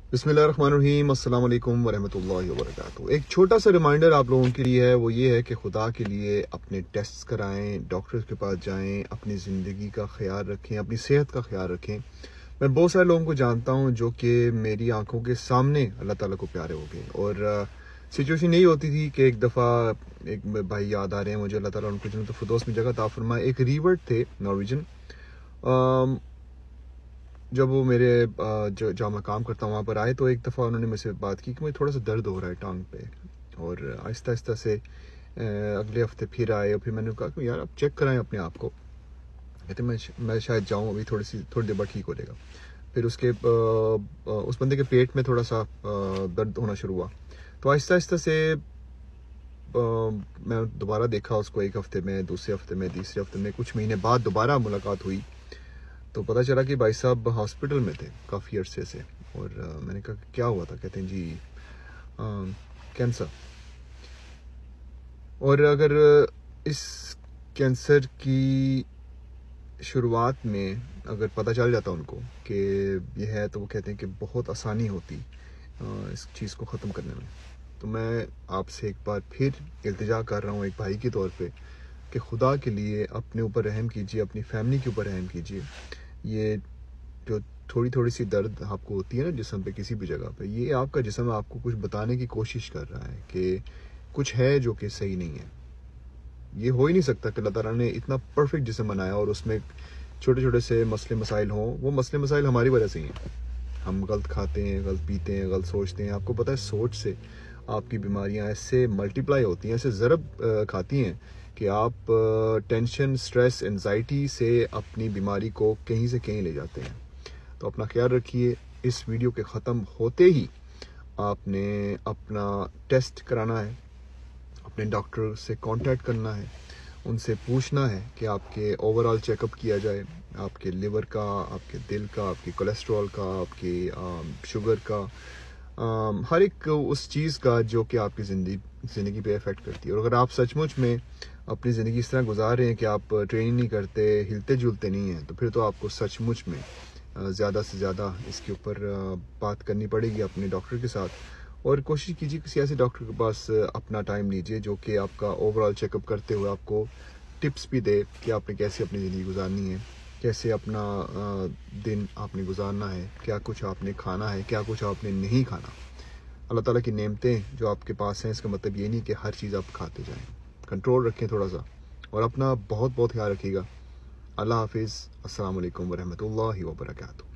बिस्मिल्लाहिर्रहमानिर्रहीम, अस्सलाम वालेकुम वरहमतुल्लाहि वबरकातुहू। एक छोटा सा रिमाइंडर आप लोगों के लिए है, वो ये है कि खुदा के लिए अपने टेस्ट कराएं, डॉक्टर के पास जाएं, अपनी ज़िंदगी का ख्याल रखें, अपनी सेहत का ख्याल रखें। मैं बहुत सारे लोगों को जानता हूँ जो कि मेरी आंखों के सामने अल्लाह ताला को प्यारे हो गए, और सिचुएशन यही होती थी कि एक दफ़ा एक भाई याद आ रहे हैं मुझे, अल्लाह ताला उनको जन्नत फिरदौस में जगह अता फरमाए। एक रीवर्ट थे नॉर्वेजन। जब वो मेरे जहाँ मैं काम करता हूँ वहाँ पर आए, तो एक दफ़ा उन्होंने मुझसे बात की कि मुझे थोड़ा सा दर्द हो रहा है टांग पे, और आहिस्ता आहिस्ता से अगले हफ्ते फिर आए, और फिर मैंने कहा कि यार आप चेक कराएं अपने आप को। कहते मैं शायद जाऊँ, अभी थोड़ी देर बाद ठीक हो जाएगा। फिर उस बंदे के पेट में थोड़ा सा दर्द होना शुरू हुआ, तो आहिस्ता आहिस्ता से मैं दोबारा देखा उसको, एक हफ्ते में, दूसरे हफ्ते में, तीसरे हफ्ते में, कुछ महीने बाद दोबारा मुलाकात हुई, तो पता चला कि भाई साहब हॉस्पिटल में थे काफ़ी अरसे से। और मैंने कहा क्या हुआ था? कहते हैं जी कैंसर। और अगर इस कैंसर की शुरुआत में अगर पता चल जाता उनको कि ये है, तो वो कहते हैं कि बहुत आसानी होती इस चीज़ को ख़त्म करने में। तो मैं आपसे एक बार फिर इल्तिजा कर रहा हूँ एक भाई के तौर पे कि खुदा के लिए अपने ऊपर रहम कीजिए, अपनी फैमिली के ऊपर रहम कीजिए। ये जो थोड़ी थोड़ी सी दर्द आपको होती है ना जिस्म पे, किसी भी जगह पे, ये आपका जिस्म आपको कुछ बताने की कोशिश कर रहा है कि कुछ है जो कि सही नहीं है। ये हो ही नहीं सकता कि अल्लाह ताला ने इतना परफेक्ट जिस्म बनाया और उसमें छोटे छोटे से मसले मसाइल हों। वो मसले मसाइल हमारी वजह से ही हैं। हम गलत खाते हैं, गलत पीते हैं, गलत सोचते हैं। आपको पता है सोच से आपकी बीमारियां ऐसे मल्टीप्लाई होती हैं, ऐसे ज़रब खाती हैं कि आप टेंशन, स्ट्रेस, एंजाइटी से अपनी बीमारी को कहीं से कहीं ले जाते हैं। तो अपना ख्याल रखिए। इस वीडियो के ख़त्म होते ही आपने अपना टेस्ट कराना है, अपने डॉक्टर से कांटेक्ट करना है, उनसे पूछना है कि आपके ओवरऑल चेकअप किया जाए, आपके लिवर का, आपके दिल का, आपकी कोलेस्ट्रॉल का, आपकी शुगर का, हर एक उस चीज़ का जो कि आपकी ज़िंदगी पे इफ़ेक्ट करती है। और अगर आप सचमुच में अपनी ज़िंदगी इस तरह गुजार रहे हैं कि आप ट्रेनिंग नहीं करते, हिलते जुलते नहीं हैं, तो फिर तो आपको सचमुच में ज़्यादा से ज़्यादा इसके ऊपर बात करनी पड़ेगी अपने डॉक्टर के साथ। और कोशिश कीजिए किसी ऐसे डॉक्टर के पास अपना टाइम लीजिए जो कि आपका ओवरऑल चेकअप करते हुए आपको टिप्स भी दे कि आपने कैसे अपनी ज़िंदगी गुजारनी है, कैसे अपना दिन आपने गुजारना है, क्या कुछ आपने खाना है, क्या कुछ आपने नहीं खाना। अल्लाह ताला की नेमतें जो आपके पास हैं, इसका मतलब ये नहीं कि हर चीज़ आप खाते जाएं। कंट्रोल रखें थोड़ा सा, और अपना बहुत बहुत ख्याल रखिएगा। अल्लाह हाफिज़। अस्सलाम वालेकुम वरहमतुल्लाहि वबरकातुहू।